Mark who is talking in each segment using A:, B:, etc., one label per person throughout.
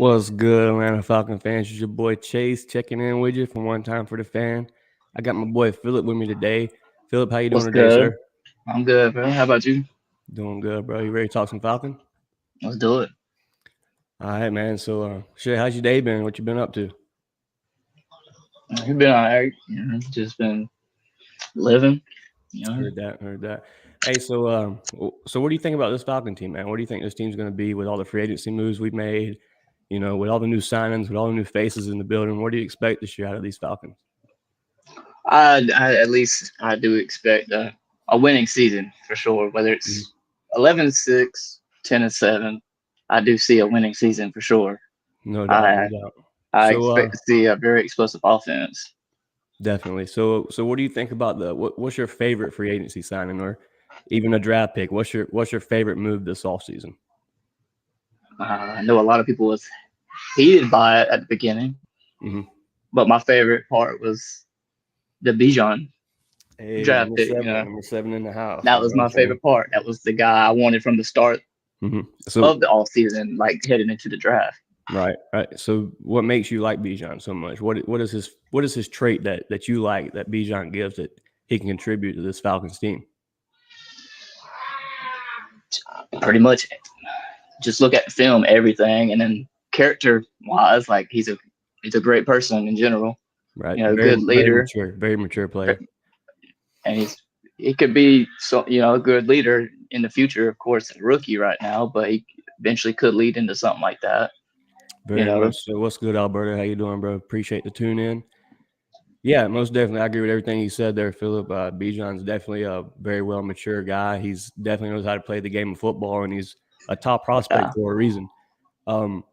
A: What's good, Atlanta Falcon fans? It's your boy Chase checking in with you from One Time for the Fan. I got my boy Philip with me today. Philip, how you doing
B: What's
A: today,
B: good?
A: sir?
B: I'm good, bro. How about you?
A: Doing good, bro. You ready to talk some Falcon?
B: Let's do it.
A: All right, man. So, shit, how's your day been? What you been up to?
B: You've been all right. Just been living. You know,
A: Heard that. Hey, so what do you think about this Falcon team, man? What do you think this team's going to be with all the free agency moves we've made? You know, with all the new signings, with all the new faces in the building. What do you expect this year out of these Falcons?
B: I at least I do expect a winning season for sure. Whether
A: Mhm.
B: it's 11-6, 10-7, I do see a winning season for sure.
A: No doubt, no
B: I
A: doubt.
B: I
A: So,
B: expect to see a very explosive offense.
A: definitely. So what do you think about what's your favorite free agency signing or even a draft pick? What's your favorite move this offseason?
B: I know a lot of people was heated by it at the beginning,
A: Mm-hmm.
B: but my favorite part was the Bijan
A: Hey,
B: draft pick.
A: number seven in the house.
B: That was my
A: Congratulations.
B: favorite part. That was the guy I wanted from the start
A: Mm-hmm.
B: of
A: So
B: the all season, like heading into the draft.
A: right. So what makes you like Bijan so much? What is his trait that you like that Bijan gives that he can contribute to this Falcons team?
B: Pretty much, just look at the film, everything, and then character wise, like he's a great person in general.
A: Right.
B: Good leader,
A: Very mature player.
B: and he could be a good leader in the future. Of course, a rookie right now, but he eventually could lead into something like that. You
A: Very
B: know,
A: much so. What's good, Alberta? How you doing, bro? Appreciate the tune in. Yeah, most definitely. I agree with everything you said there, Philip. Bijan's definitely a very well mature guy. He's definitely knows how to play the game of football, and he's a top prospect
B: yeah.
A: for a reason. Um,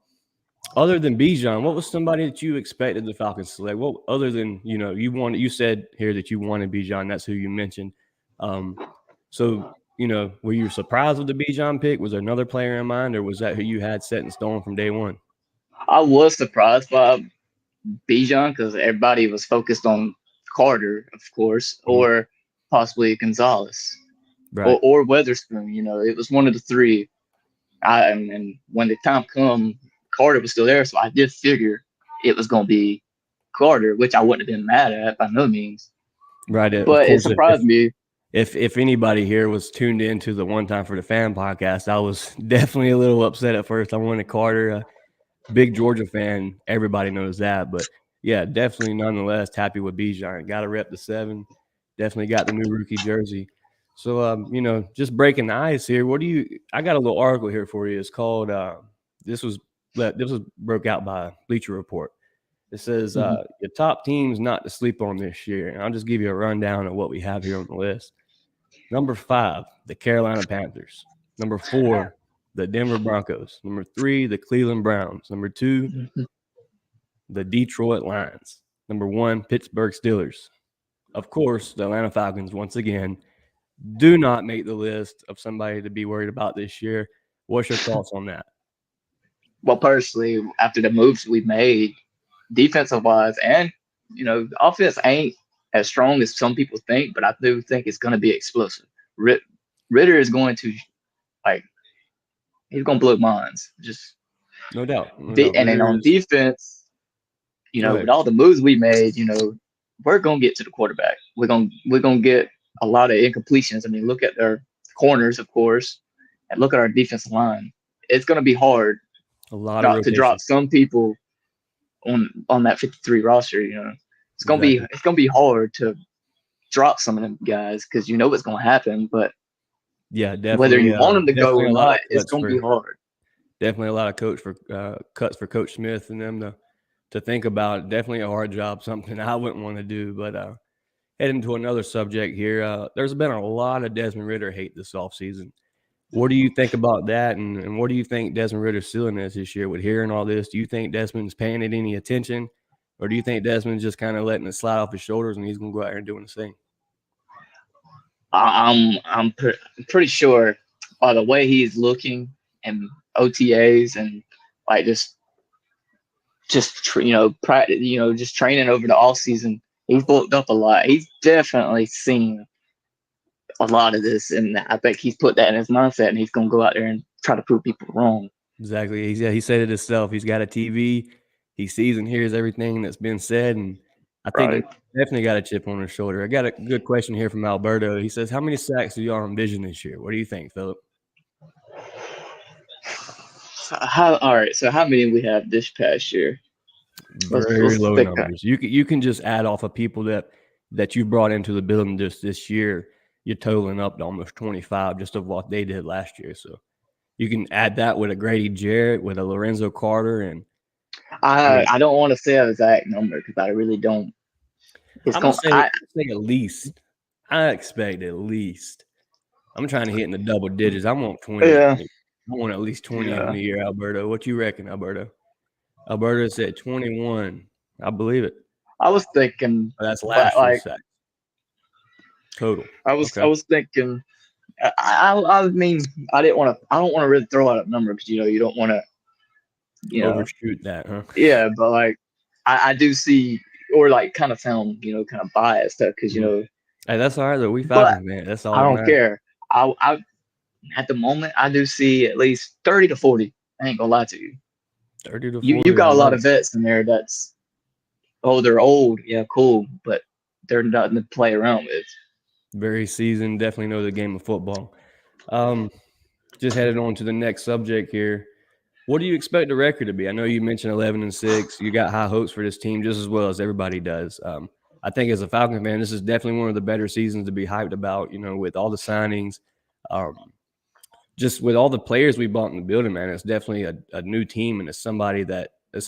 A: Other than Bijan, what was somebody that you expected the Falcons to select? What other than you said here that you wanted Bijan. That's who you mentioned. Um, so were you surprised with the Bijan pick? Was there another player in mind, or was that who you had set in stone from day one?
B: I was surprised by Bijan because everybody was focused on Carter, of course,
A: Mhm.
B: or possibly Gonzalez
A: Right.
B: or Weatherspoon. It was one of the three. And when the time come, Carter was still there, so I did figure it was going to be Carter, which I wouldn't have been mad at by no means.
A: Right. Of
B: But it
A: course, if
B: surprised me.
A: if anybody here was tuned into the One Time for the Fan podcast, I was definitely a little upset at first. I wanted Carter, a big Georgia fan. Everybody knows that, but yeah, definitely nonetheless happy with Bijan. Got to rep the 7. Definitely got the new rookie jersey. So just breaking the ice here. What do you? I got a little article here for you. It's called. This was this was broke out by Bleacher Report. It says
B: Mhm.
A: your top teams not to sleep on this year. And I'll just give you a rundown of what we have here on the list. Number 5, the Carolina Panthers. Number 4, the Denver Broncos. Number 3, the Cleveland Browns. Number 2, the Detroit Lions. Number 1, Pittsburgh Steelers. Of course, the Atlanta Falcons, once again, do not make the list of somebody to be worried about this year. What's your thoughts on that?
B: Well, personally, after the moves we made, defensive wise, and the offense ain't as strong as some people think, but I do think it's going to be explosive. Ritter is going to like he's going to blow minds. Just
A: No doubt. No doubt.
B: and then
A: Ritter
B: on
A: is.
B: defense,
A: Go
B: with
A: ahead.
B: all the moves we made, we're gonna get to the quarterback. We're gonna get a lot of incompletions. I mean, look at their corners, of course, and look at our defensive line. It's gonna be hard
A: A lot of
B: not to
A: rotation.
B: drop some people on that 53 roster. It's gonna be
A: Exactly.
B: it's gonna be hard to drop some of them guys because it's gonna happen. But
A: Yeah,
B: whether
A: definitely.
B: you want them to go
A: Definitely
B: or
A: a lot of
B: not, it's
A: cuts
B: gonna be
A: for
B: hard.
A: definitely a lot of cuts for Coach Smith and them to think about. Definitely a hard job, something I wouldn't want to do. But heading to another subject here, there's been a lot of Desmond Ritter hate this offseason. What do you think about that, and what do you think Desmond Ritter's ceiling is this year with hearing all this? Do you think Desmond's paying it any attention, or do you think Desmond's just kind of letting it slide off his shoulders and he's going to go out here and doing his thing?
B: I'm pretty sure by the way he's looking and OTAs and like practice, just training over the off season. He's bulked up a lot. He's definitely seen a lot of this, and I think he's put that in his mindset, and he's gonna go out there and try to prove people wrong.
A: Exactly. He said it himself. He's got a TV. He sees and hears everything that's been said, and I think he
B: Right.
A: definitely got a chip on his shoulder. I got a good question here from Alberto. He says, "How many sacks do y'all envision this year? What do you think, Philip?"
B: All right. So how many we have this past year?
A: Very
B: Let's
A: low
B: think.
A: numbers. You can just add off of people that you brought into the building just this year. You're totaling up to almost 25 just of what they did last year. So you can add that with a Grady Jarrett, with a Lorenzo Carter, and I mean,
B: I don't want to say an exact number because I really don't. It's
A: I'm gonna
B: going.
A: say at least. I expect at least. I'm trying to hit in the double digits. I want 20.
B: Yeah.
A: I want at least 20 on
B: Yeah.
A: the year, Alberto. What you reckon, Alberto? Alberto said 21. I believe it.
B: I was thinking,
A: Oh, that's
B: but
A: last year's
B: like
A: sack total.
B: I
A: Okay.
B: was thinking. I mean, I didn't want to. I don't want to really throw out a number because you don't want to. You know.
A: Overshoot that, huh?
B: Yeah, but like I do see or like kind of sound kind of biased because
A: Mhm. Hey, that's all right though. We
B: but
A: Falcons, man. That's all
B: I
A: that
B: don't
A: matters.
B: care. I at the moment I do see at least 30 to 40. I ain't gonna lie to you.
A: 30 to
B: You
A: 40. I
B: got a
A: love
B: lot
A: it.
B: of vets in there that's they're old, yeah, cool, but they're nothing to play around with.
A: Very seasoned. Definitely know the game of football. Um, just headed on to the next subject here. What do you expect the record to be? I know you mentioned 11-6. You got high hopes for this team just as well as everybody does. I think as a Falcons fan, this is definitely one of the better seasons to be hyped about. With all the signings, um, just with all the players we bought in the building, man, it's definitely a new team, and it's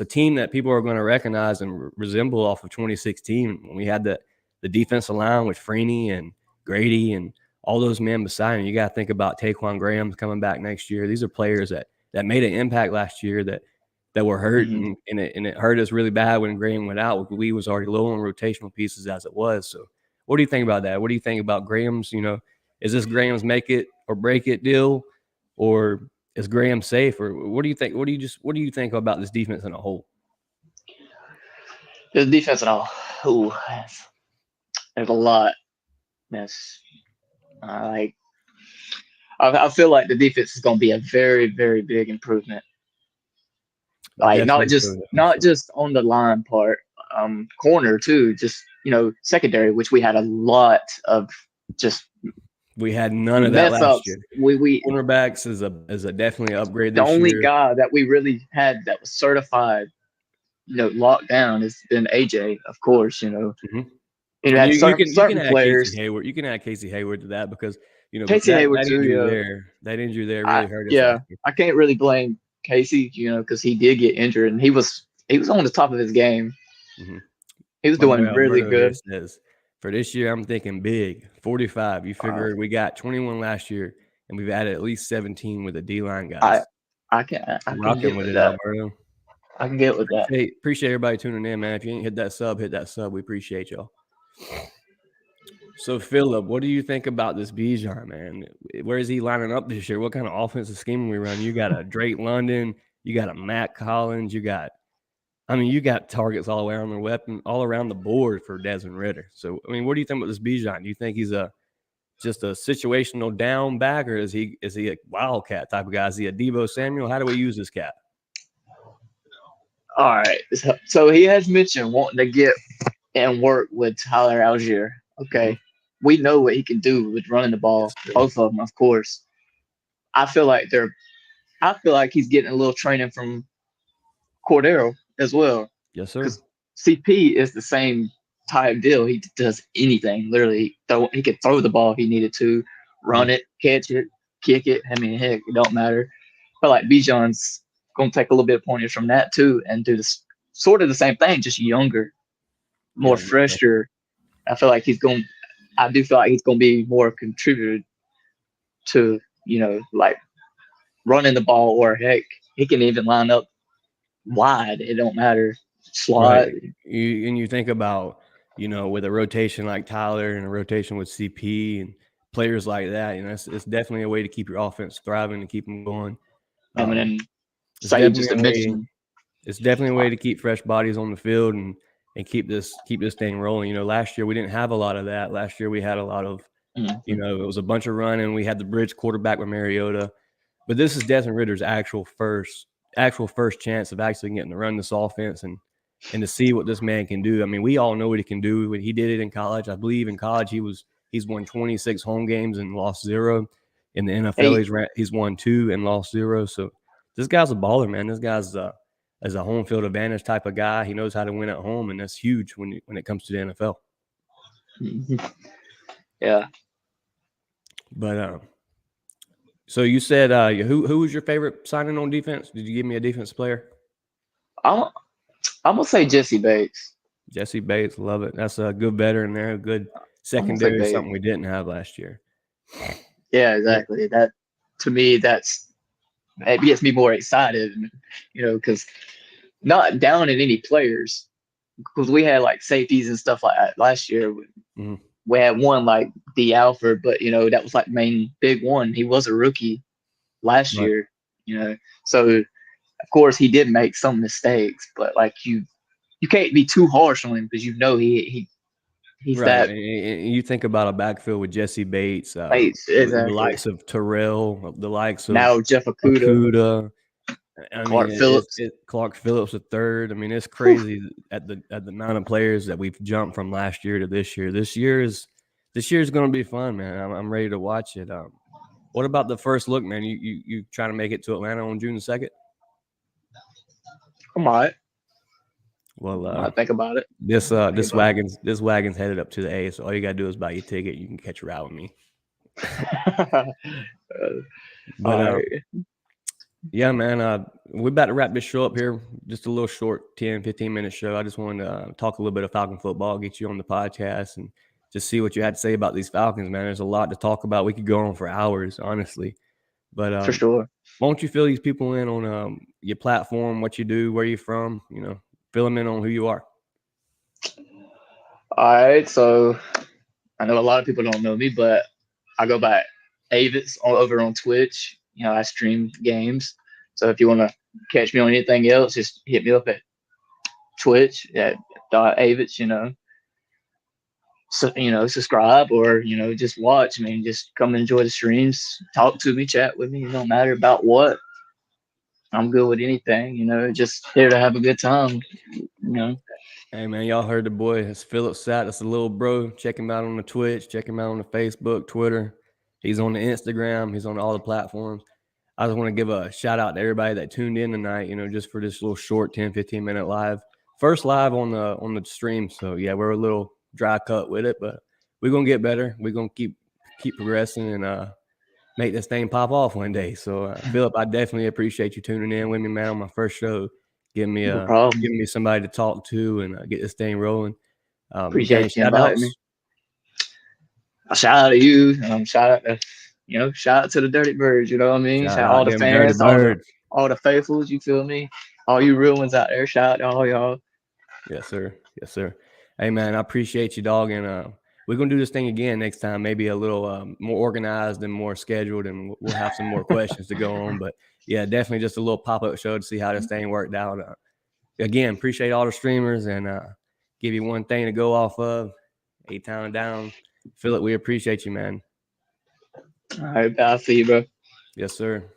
A: a team that people are going to recognize and resemble off of 2016 when we had the defensive line with Freeney and Grady and all those men beside him. You got to think about Taquan Graham coming back next year. These are players that made an impact last year that were hurt,
B: Hmm.
A: and it hurt us really bad when Graham went out. We was already low on rotational pieces as it was. So, what do you think about that? What do you think about Graham's? Is this Graham's make it or break it deal, or is Graham safe? Or what do you think? What do you think about this defense in a whole?
B: The defense and all, ooh, there's a lot. Yes, like I feel like the defense is going to be a very, very big improvement. Like
A: Definitely so. Definitely
B: not
A: so.
B: just on the line part, corner too. Just secondary, which we had a lot of just
A: We had none of that
B: mess
A: last
B: ups.
A: year.
B: We
A: Cornerbacks is a definitely upgrade
B: the
A: this
B: only
A: year.
B: guy that we really had that was certified, locked down has been AJ, of course.
A: Mhm.
B: And you
A: And
B: had
A: you can
B: certain
A: add Casey
B: players,
A: Hayward. You can add Casey Hayward to that because
B: Casey
A: that
B: Hayward
A: that
B: too.
A: injury
B: Yeah,
A: there that injury there really hurt us
B: yeah,
A: last year.
B: I can't really blame Casey, because he did get injured and he was on the top of his game.
A: Mhm.
B: He was
A: My boy
B: doing really
A: Alberto here
B: good.
A: says, for this year, I'm thinking big, 45. You
B: Uh,
A: figure we got 21 last year, and we've added at least 17 with the D line
B: I
A: guys.
B: I can
A: Rocking
B: get
A: with
B: with
A: it,
B: that.
A: Alberto.
B: I can get with that.
A: Appreciate everybody tuning in, man. If you ain't hit that sub, hit that sub. We appreciate y'all. So, Philip, what do you think about this Bijan, man? Where is he lining up this year? What kind of offensive scheme we run? You got a Drake London, you got a Matt Collins, you got targets all around the weapon, all around the board for Desmond Ritter. So, what do you think about this Bijan? Do you think he's just a situational down back, or is he a wildcat type of guy? Is he a Debo Samuel? How do we use this cat?
B: All right. So he has mentioned wanting to get and work with Tyler Algier.
A: Mm-hmm.
B: Okay. We know what he can do with running the ball. Both of them, of course. I feel like he's getting a little training from Cordero as well.
A: Yes, sir.
B: Because CP is the same type deal. He does anything. Literally, he could throw the ball if he needed to,
A: Mm-hmm.
B: run it, catch it, kick it. I mean, heck, it don't matter. But like Bijan's gonna take a little bit of pointers from that too, and do this sort of the same thing, just younger, more
A: Yeah, most definitely.
B: fresher. I feel like he's going. I do feel like he's going to be more contributor to like running the ball, or heck, he can even line up wide. It don't matter.
A: Right.
B: Slot.
A: You think about, with a rotation like Tyler and a rotation with CP and players like that, it's definitely a way to keep your offense thriving and keep them going.
B: I mean,
A: Um,
B: and
A: it's
B: say
A: definitely
B: just to
A: a way.
B: mention.
A: It's definitely a way to keep fresh bodies on the field and keep this thing rolling. Last year we didn't have a lot of that. Last year we had a lot of,
B: Mhm.
A: it was a bunch of running. We had the bridge quarterback with Mariota. But this is Desmond Ritter's actual first chance of actually getting to run this offense and to see what this man can do. I mean, we all know what he can do. He did it in college. I believe in college he's won 26 home games and lost 0. In the NFL,
B: Hey,
A: he's won 2 and lost 0. So this guy's a baller, man. This guy's as a home field advantage type of guy. He knows how to win at home, and that's huge when it comes to the NFL.
B: yeah.
A: But so you said who was your favorite signing on defense? Did you give me a defense player?
B: I'm I'm gonna say Jesse Bates.
A: Jesse Bates, love it. That's a good veteran there, a good
B: I'm gonna say
A: secondary,
B: Bates.
A: something we didn't have last year.
B: Yeah, exactly. That to me, it gets me more excited, because not down in any players, because we had like safeties and stuff like that last year.
A: Mm-hmm.
B: We had one like D Alford, but that was like main big one. He was a rookie last
A: Right.
B: year, so of course he did make some mistakes, but like you can't be too harsh on him because he's
A: Right.
B: that
A: And you think about a backfield with Jesse Bates,
B: Bates
A: the
B: exactly.
A: likes of Terrell, the likes of
B: Now Jeff Okuda,
A: Akuda. I mean,
B: Clark Phillips.
A: Clark Phillips the third. I mean, it's crazy at the amount of players that we've jumped from last year to this year. This year is going to be fun, man. I'm ready to watch it. What about the first look, man? You trying to make it to Atlanta on June 2nd?
B: I might,
A: Well,
B: think about it.
A: this
B: Think about
A: this wagon's headed up to the A, so all you gotta do is buy your ticket. You can catch a ride with me.
B: it.
A: But
B: All right.
A: yeah, man, we're about to wrap this show up here. Just a little short 10, 15-minute show. I just wanted to talk a little bit of Falcon football, get you on the podcast, and just see what you had to say about these Falcons, man. There's a lot to talk about. We could go on for hours, honestly. But
B: For sure.
A: why don't you fill these people in on your platform, what you do, where you're from, fill them in on who you are.
B: All right. So I know a lot of people don't know me, but I go by Avis over on Twitch. I stream games. So if you want to catch me on anything else, just hit me up at Twitch at .Avits. So, subscribe or, just watch. I mean, just come and enjoy the streams, talk to me, chat with me. It don't matter about what. I'm good with anything, just here to have a good time.
A: Hey, man, y'all heard the boy. It's Philip Satt. That's a little bro. Check him out on the Twitch. Check him out on the Facebook, Twitter. He's on the Instagram. He's on all the platforms. I just want to give a shout out to everybody that tuned in tonight, just for this little short 10, 15-minute live. First live on the stream. So, yeah, we're a little dry cut with it, but we're going to get better. We're going to keep progressing and make this thing pop off one day. So, Philip, I definitely appreciate you tuning in with me, man, on my first show. Giving
B: No problem.
A: me somebody to talk to and get this thing rolling. You got any
B: Appreciate you
A: shout
B: inviting me.
A: outs?
B: A shout out to you. Shout out to the Dirty Birds. You know what I mean?
A: Shout
B: Shout out
A: out
B: all the
A: them dirty
B: fans, all the
A: birds.
B: all the faithfuls. You feel me? All you real ones out there. Shout out to all y'all.
A: Yes, sir. Yes, sir. Hey, man, I appreciate you, dog. And we're going to do this thing again next time, maybe a little more organized and more scheduled, and we'll have some more questions to go on. But, yeah, definitely just a little pop-up show to see how this thing worked out. Again, appreciate all the streamers and give you one thing to go off of. A-Town down. Philip, we appreciate you, man.
B: All right, I'll see you, bro.
A: Yes, sir.